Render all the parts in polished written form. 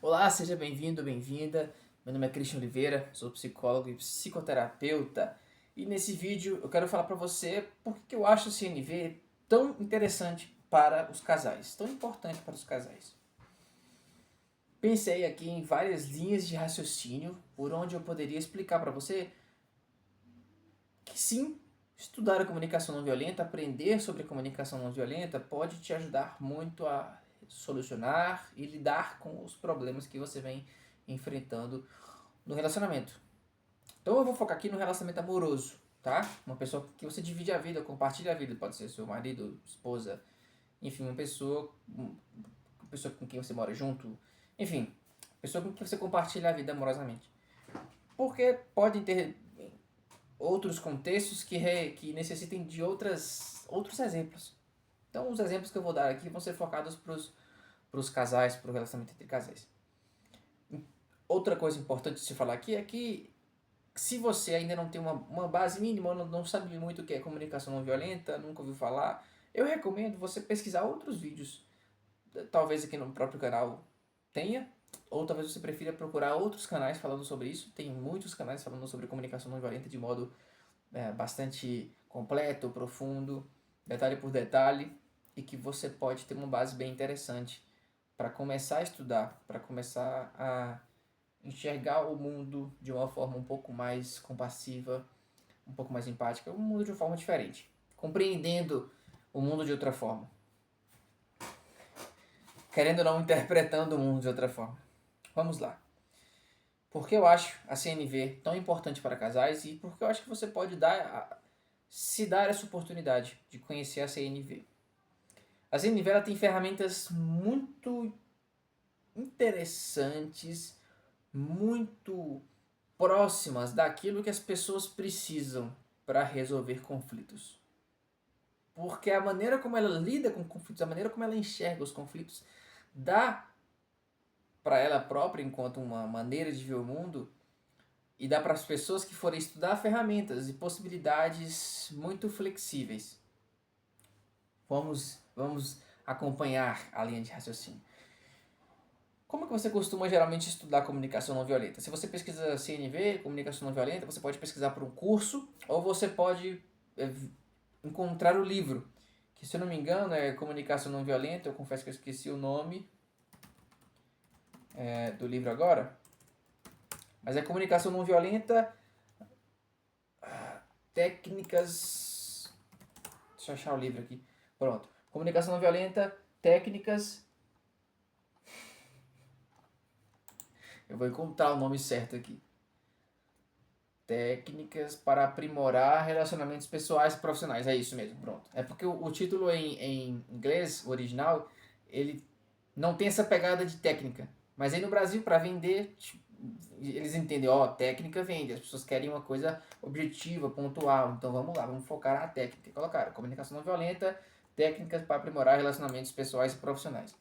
Olá, seja bem-vindo, bem-vinda. Meu nome é Christian Oliveira, sou psicólogo e psicoterapeuta. E nesse vídeo eu quero falar para você por que eu acho o CNV tão interessante para os casais, tão importante para os casais. Pensei aqui em várias linhas de raciocínio por onde eu poderia explicar para você que sim, estudar a comunicação não violenta, aprender sobre a comunicação não violenta pode te ajudar muito a solucionar e lidar com os problemas que você vem enfrentando no relacionamento. Então eu vou focar aqui no relacionamento amoroso, tá? Uma pessoa que você divide a vida, compartilha a vida, pode ser seu marido, esposa, enfim, uma pessoa com quem você mora junto, enfim, pessoa com quem você compartilha a vida amorosamente. Porque podem ter outros contextos que necessitem de outros exemplos. Então os exemplos que eu vou dar aqui vão ser focados para os casais, para o relacionamento entre casais. Outra coisa importante de se falar aqui é que se você ainda não tem uma base mínima, não sabe muito o que é comunicação não violenta, nunca ouviu falar, eu recomendo você pesquisar outros vídeos. Talvez aqui no próprio canal tenha, ou talvez você prefira procurar outros canais falando sobre isso. Tem muitos canais falando sobre comunicação não violenta de modo bastante completo, profundo, detalhe por detalhe, e que você pode ter uma base bem interessante para começar a estudar, para começar a enxergar o mundo de uma forma um pouco mais compassiva, um pouco mais empática, o mundo de uma forma diferente, compreendendo o mundo de outra forma, querendo ou não, interpretando o mundo de outra forma. Vamos lá. Por que eu acho a CNV tão importante para casais e por que eu acho que você pode se dar essa oportunidade de conhecer a CNV. A CNV ela tem ferramentas muito interessantes, muito próximas daquilo que as pessoas precisam para resolver conflitos. Porque a maneira como ela lida com conflitos, a maneira como ela enxerga os conflitos, dá para ela própria, enquanto uma maneira de ver o mundo, e dá para as pessoas que forem estudar ferramentas e possibilidades muito flexíveis. Vamos acompanhar a linha de raciocínio. Como é que você costuma geralmente estudar comunicação não violenta? Se você pesquisa CNV, comunicação não violenta, você pode pesquisar por um curso ou você pode encontrar o livro, que se eu não me engano é Comunicação Não Violenta. Eu confesso que eu esqueci o nome do livro agora, mas é Comunicação Não Violenta, técnicas... Deixa eu achar o livro aqui. Pronto. Comunicação Não Violenta, técnicas... Eu vou encontrar o nome certo aqui. Técnicas para aprimorar relacionamentos pessoais e profissionais. É isso mesmo, pronto. É porque o título em inglês, o original, ele não tem essa pegada de técnica. Mas aí no Brasil, para vender, eles entendem, ó, técnica vende. As pessoas querem uma coisa objetiva, pontual. Então vamos lá, vamos focar na técnica. Colocaram comunicação não violenta, técnicas para aprimorar relacionamentos pessoais e profissionais.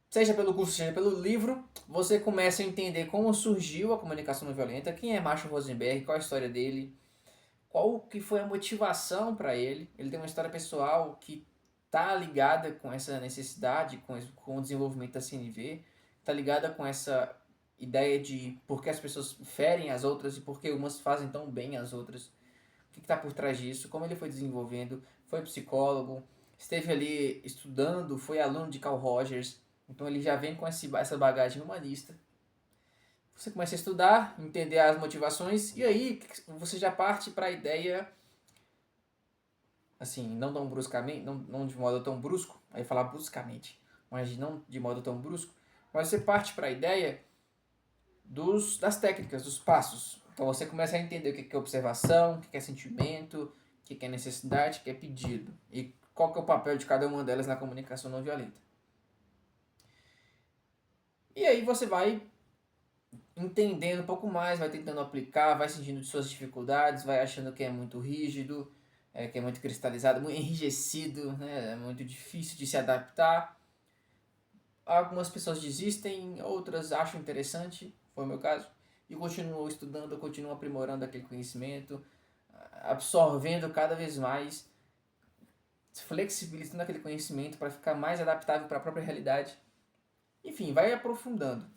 Seja pelo curso, seja pelo livro, você começa a entender como surgiu a comunicação não violenta, quem é Marshall Rosenberg, qual a história dele, qual que foi a motivação para ele. Ele tem uma história pessoal que está ligada com essa necessidade, com o desenvolvimento da CNV, está ligada com essa ideia de por que as pessoas ferem as outras e por que umas fazem tão bem as outras. O que está por trás disso, como ele foi desenvolvendo, foi psicólogo, esteve ali estudando, foi aluno de Carl Rogers, então ele já vem com essa bagagem humanista. Você começa a estudar, entender as motivações e aí você já parte para a ideia, assim, não tão bruscamente, não de modo tão brusco, aí falar bruscamente, mas não de modo tão brusco, mas você parte para a ideia das técnicas, dos passos. Então você começa a entender o que é observação, o que é sentimento, o que é necessidade, o que é pedido e qual que é o papel de cada uma delas na comunicação não violenta. E aí você vai entendendo um pouco mais, vai tentando aplicar, vai sentindo de suas dificuldades, vai achando que é muito rígido, que é muito cristalizado, muito enrijecido, né? É muito difícil de se adaptar. Algumas pessoas desistem, outras acham interessante, foi o meu caso, e continuo estudando, continuo aprimorando aquele conhecimento, absorvendo cada vez mais, flexibilizando aquele conhecimento para ficar mais adaptável para a própria realidade. Enfim, vai aprofundando.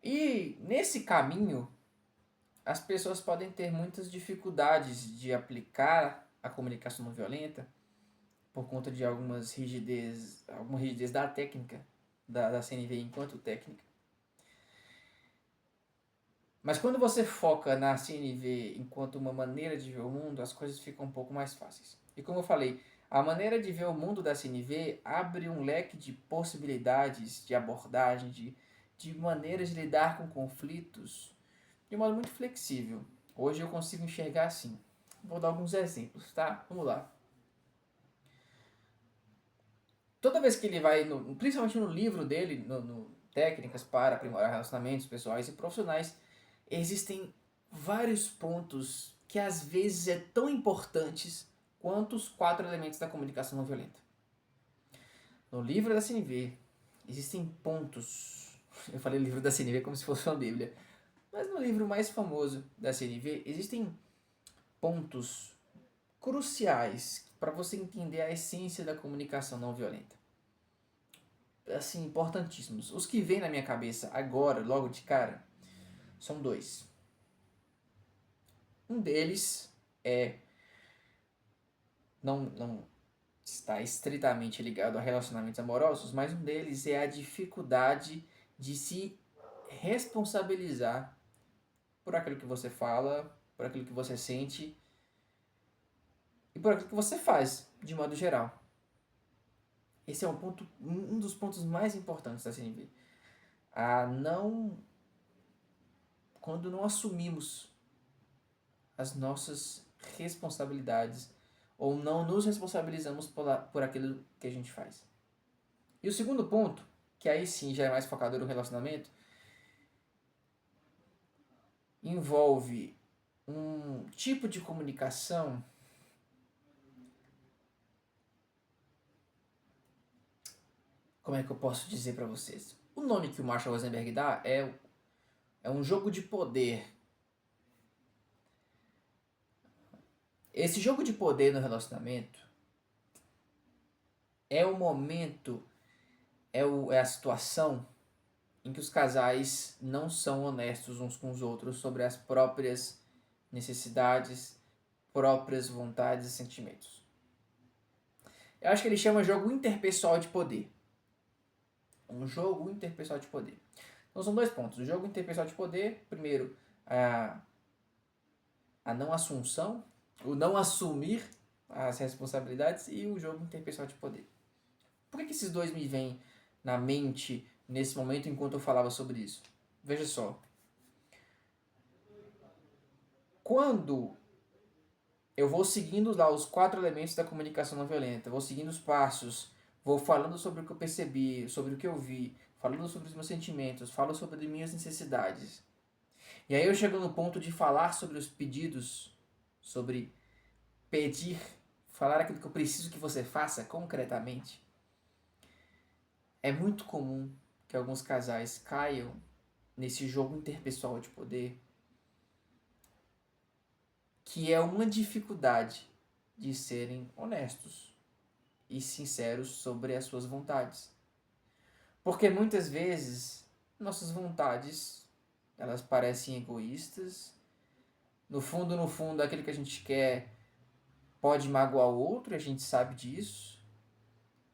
E nesse caminho, as pessoas podem ter muitas dificuldades de aplicar a comunicação não violenta por conta de alguma rigidez da técnica, da CNV enquanto técnica. Mas quando você foca na CNV enquanto uma maneira de ver o mundo, as coisas ficam um pouco mais fáceis. E como eu falei, a maneira de ver o mundo da CNV abre um leque de possibilidades de abordagem, de maneiras de lidar com conflitos de modo muito flexível. Hoje eu consigo enxergar assim. Vou dar alguns exemplos, tá? Vamos lá. Toda vez que ele vai, principalmente no livro dele, no Técnicas para Aprimorar Relacionamentos Pessoais e Profissionais, existem vários pontos que às vezes é tão importantes quanto os 4 elementos da comunicação não violenta. No livro da CNV, existem pontos. Eu falei livro da CNV como se fosse uma Bíblia. Mas no livro mais famoso da CNV, existem pontos cruciais para você entender a essência da comunicação não violenta. Assim, importantíssimos. Os que vêm na minha cabeça agora, logo de cara, são 2. Um deles é não está estritamente ligado a relacionamentos amorosos, mas um deles é a dificuldade de se responsabilizar por aquilo que você fala, por aquilo que você sente e por aquilo que você faz, de modo geral. Esse é um dos pontos mais importantes da CNV. Quando não assumimos as nossas responsabilidades ou não nos responsabilizamos por aquilo que a gente faz. E o segundo ponto, que aí sim já é mais focado no relacionamento, envolve um tipo de comunicação como é que eu posso dizer para vocês? O nome que o Marshall Rosenberg dá é um jogo de poder. Esse jogo de poder no relacionamento é o momento, é a situação em que os casais não são honestos uns com os outros sobre as próprias necessidades, próprias vontades e sentimentos. Eu acho que ele chama jogo interpessoal de poder. Um jogo interpessoal de poder. Então são 2 pontos. O jogo interpessoal de poder, primeiro, a não assunção, o não assumir as responsabilidades e o jogo interpessoal de poder. Por que esses 2 me vêm na mente nesse momento enquanto eu falava sobre isso? Veja só. Quando eu vou seguindo lá os 4 elementos da comunicação não violenta, vou seguindo os passos, vou falando sobre o que eu percebi, sobre o que eu vi, falando sobre os meus sentimentos, falo sobre as minhas necessidades. E aí eu chego no ponto de falar sobre os pedidos, sobre pedir, falar aquilo que eu preciso que você faça concretamente. É muito comum que alguns casais caiam nesse jogo interpessoal de poder, que é uma dificuldade de serem honestos e sinceros sobre as suas vontades. Porque muitas vezes nossas vontades, elas parecem egoístas. No fundo, aquilo que a gente quer pode magoar o outro, a gente sabe disso.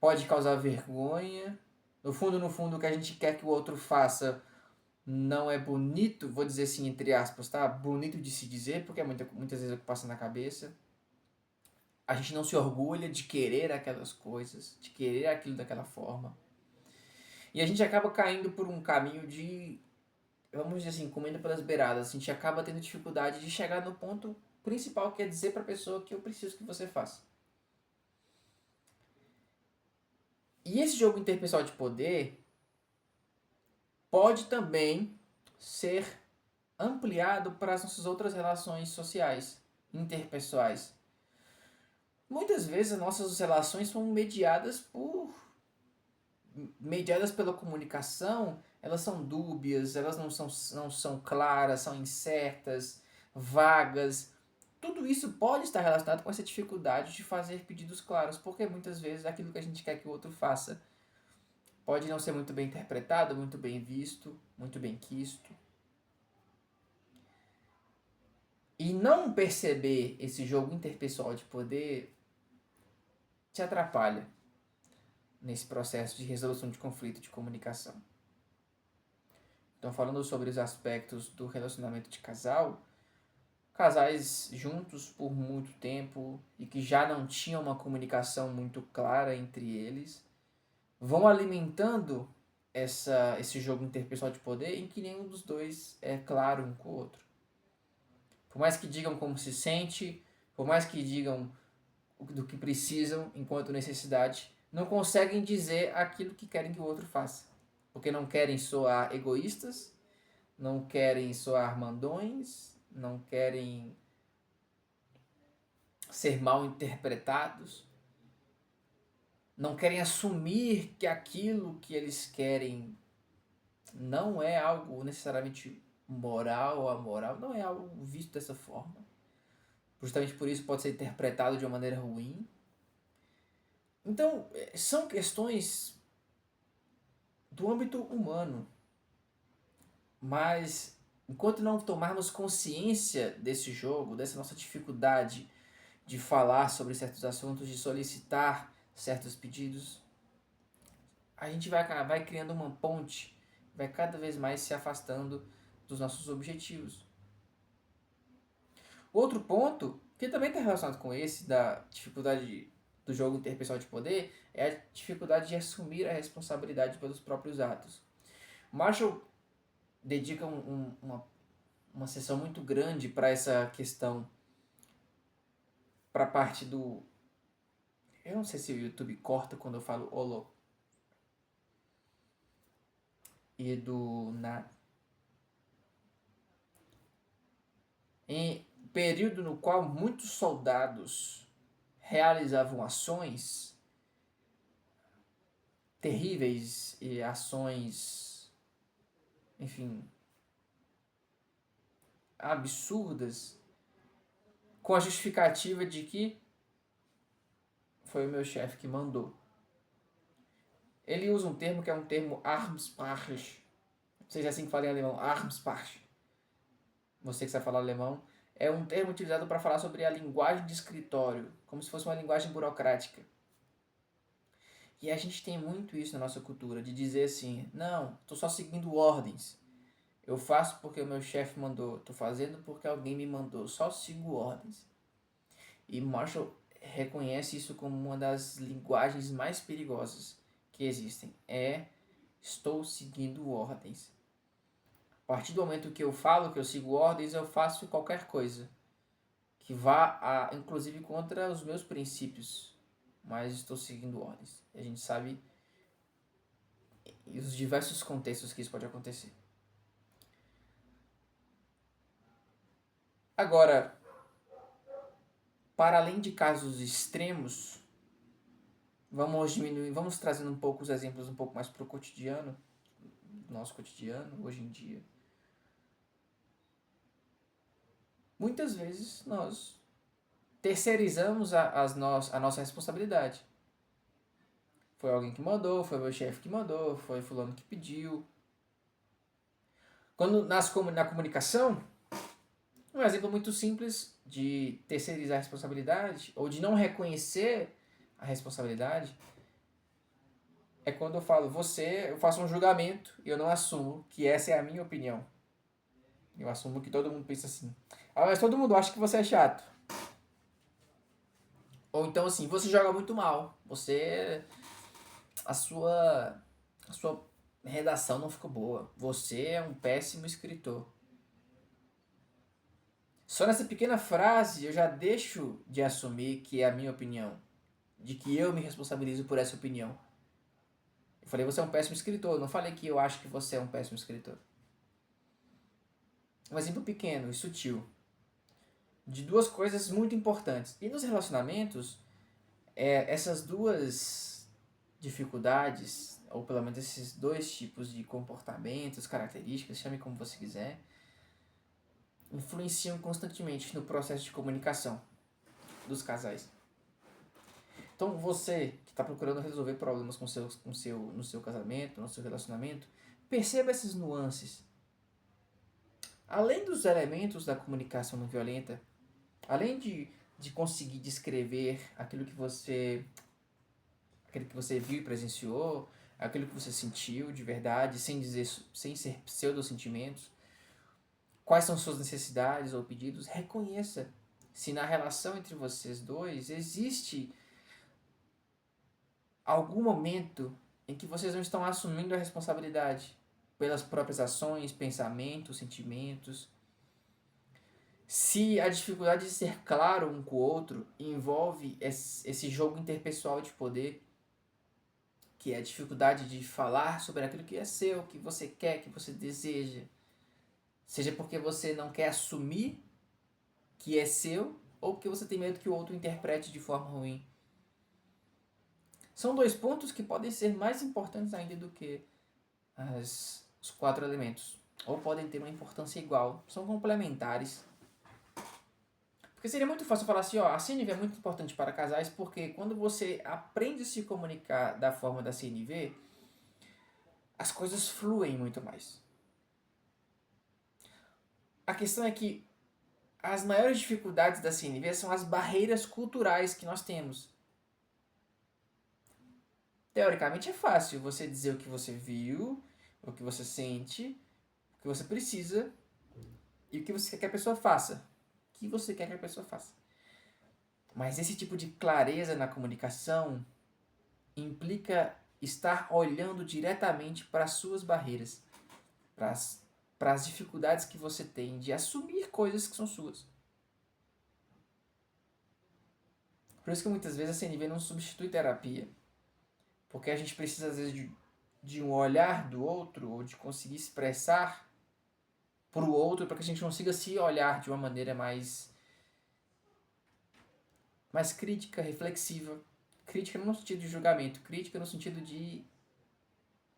Pode causar vergonha. No fundo, o que a gente quer que o outro faça não é bonito, vou dizer assim, entre aspas, tá? Bonito de se dizer, porque é muitas vezes é o que passa na cabeça. A gente não se orgulha de querer aquelas coisas, de querer aquilo daquela forma. E a gente acaba caindo por um caminho de, vamos dizer assim, comendo pelas beiradas. A gente acaba tendo dificuldade de chegar no ponto principal, que é dizer para a pessoa que eu preciso que você faça. E esse jogo interpessoal de poder pode também ser ampliado para as nossas outras relações sociais, interpessoais. Muitas vezes as nossas relações são mediadas pela comunicação, elas são dúbias, elas não são claras, são incertas, vagas. Tudo isso pode estar relacionado com essa dificuldade de fazer pedidos claros, porque muitas vezes aquilo que a gente quer que o outro faça pode não ser muito bem interpretado, muito bem visto, muito bem quisto. E não perceber esse jogo interpessoal de poder te atrapalha nesse processo de resolução de conflito de comunicação. Então, falando sobre os aspectos do relacionamento de casal, casais juntos por muito tempo e que já não tinham uma comunicação muito clara entre eles, vão alimentando esse jogo interpessoal de poder em que nenhum dos dois é claro um com o outro. Por mais que digam como se sente, por mais que digam do que precisam enquanto necessidade, não conseguem dizer aquilo que querem que o outro faça. Porque não querem soar egoístas, não querem soar mandões, não querem ser mal interpretados, não querem assumir que aquilo que eles querem não é algo necessariamente moral ou amoral, não é algo visto dessa forma. Justamente por isso pode ser interpretado de uma maneira ruim. Então, são questões do âmbito humano. Mas, enquanto não tomarmos consciência desse jogo, dessa nossa dificuldade de falar sobre certos assuntos, de solicitar certos pedidos, a gente vai criando uma ponte, vai cada vez mais se afastando dos nossos objetivos. Outro ponto, que também está relacionado com esse, da dificuldade do jogo interpessoal de poder, é a dificuldade de assumir a responsabilidade pelos próprios atos. Marshall dedica uma sessão muito grande para essa questão, para a parte do... Eu não sei se o YouTube corta quando eu falo holo. E do na. Em período no qual muitos soldados realizavam ações terríveis e ações, enfim, absurdas, com a justificativa de que foi o meu chefe que mandou. Ele usa um termo que é um termo Armsparch. Não sei se é assim que fala em alemão, Armsparch. Você que sabe falar alemão. É um termo utilizado para falar sobre a linguagem de escritório, como se fosse uma linguagem burocrática. E a gente tem muito isso na nossa cultura, de dizer assim, não, estou só seguindo ordens. Eu faço porque o meu chefe mandou, estou fazendo porque alguém me mandou, só sigo ordens. E Marshall reconhece isso como uma das linguagens mais perigosas que existem. Estou seguindo ordens. A partir do momento que eu falo que eu sigo ordens, eu faço qualquer coisa que vá, inclusive, contra os meus princípios. Mas estou seguindo ordens. A gente sabe os diversos contextos que isso pode acontecer. Agora, para além de casos extremos, vamos trazendo um pouco os exemplos um pouco mais para o cotidiano, nosso cotidiano, hoje em dia. Muitas vezes nós terceirizamos a nossa responsabilidade. Foi alguém que mandou, foi meu chefe que mandou, foi fulano que pediu. Quando na comunicação, um exemplo muito simples de terceirizar a responsabilidade ou de não reconhecer a responsabilidade é quando eu falo, eu faço um julgamento e eu não assumo que essa é a minha opinião. Eu assumo que todo mundo pensa assim. Mas todo mundo acha que você é chato. Ou então assim, você joga muito mal. A sua redação não ficou boa. Você é um péssimo escritor. Só nessa pequena frase eu já deixo de assumir que é a minha opinião. De que eu me responsabilizo por essa opinião. Eu falei, você é um péssimo escritor. Eu não falei que eu acho que você é um péssimo escritor. Um exemplo pequeno e sutil de duas coisas muito importantes. E nos relacionamentos, essas duas dificuldades, ou pelo menos esses dois tipos de comportamentos, características, chame como você quiser, influenciam constantemente no processo de comunicação dos casais. Então você que está procurando resolver problemas no seu casamento, no seu relacionamento, perceba essas nuances. Além dos elementos da comunicação não violenta, além de conseguir descrever aquilo que você viu e presenciou, aquilo que você sentiu de verdade, sem ser pseudo-sentimentos, quais são suas necessidades ou pedidos, reconheça se na relação entre vocês dois existe algum momento em que vocês não estão assumindo a responsabilidade pelas próprias ações, pensamentos, sentimentos. Se a dificuldade de ser claro um com o outro envolve esse jogo interpessoal de poder, que é a dificuldade de falar sobre aquilo que é seu, que você quer, que você deseja, seja porque você não quer assumir que é seu ou porque você tem medo que o outro interprete de forma ruim. São dois pontos que podem ser mais importantes ainda do que os 4 elementos, ou podem ter uma importância igual, são complementares. Porque seria muito fácil falar assim, ó, a CNV é muito importante para casais porque quando você aprende a se comunicar da forma da CNV, as coisas fluem muito mais. A questão é que as maiores dificuldades da CNV são as barreiras culturais que nós temos. Teoricamente é fácil você dizer o que você viu, o que você sente, o que você precisa e o que você quer que a pessoa faça. O que você quer que a pessoa faça. Mas esse tipo de clareza na comunicação implica estar olhando diretamente para as suas barreiras, para as dificuldades que você tem de assumir coisas que são suas. Por isso que muitas vezes a CNV não substitui terapia. Porque a gente precisa, às vezes, de um olhar do outro, ou de conseguir expressar para o outro, para que a gente consiga se olhar de uma maneira mais crítica, reflexiva. Crítica não no sentido de julgamento, crítica no sentido de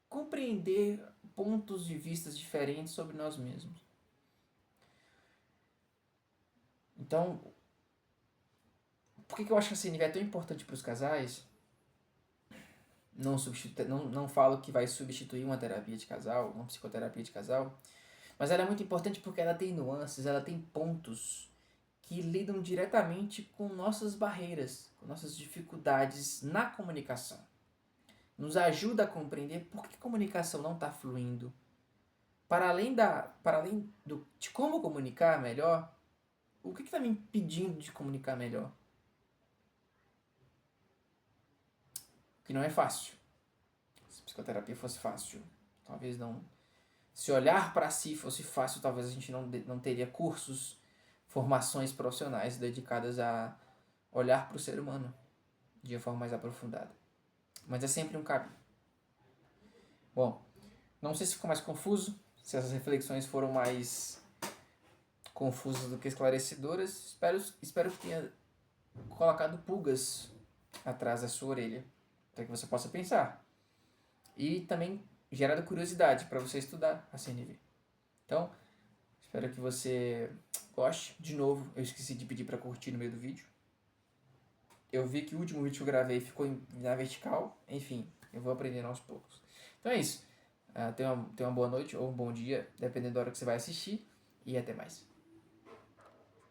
compreender pontos de vista diferentes sobre nós mesmos. Então, por que eu acho que a CNV é tão importante para os casais? Não falo que vai substituir uma terapia de casal, uma psicoterapia de casal, mas ela é muito importante porque ela tem nuances, ela tem pontos que lidam diretamente com nossas barreiras, com nossas dificuldades na comunicação. Nos ajuda a compreender por que a comunicação não está fluindo. Para além de como comunicar melhor, o que está me impedindo de comunicar melhor? Que não é fácil. Se a psicoterapia fosse fácil, talvez não. Se olhar para si fosse fácil, talvez a gente não teria cursos, formações profissionais dedicadas a olhar para o ser humano de uma forma mais aprofundada. Mas é sempre um caminho. Bom, não sei se ficou mais confuso, se essas reflexões foram mais confusas do que esclarecedoras. Espero que tenha colocado pulgas atrás da sua orelha, para que você possa pensar. E também gerado curiosidade para você estudar a CNV. Então, espero que você goste. De novo, eu esqueci de pedir para curtir no meio do vídeo. Eu vi que o último vídeo que eu gravei ficou na vertical. Enfim, eu vou aprendendo aos poucos. Então é isso. Tenha uma boa noite ou um bom dia, dependendo da hora que você vai assistir. E até mais.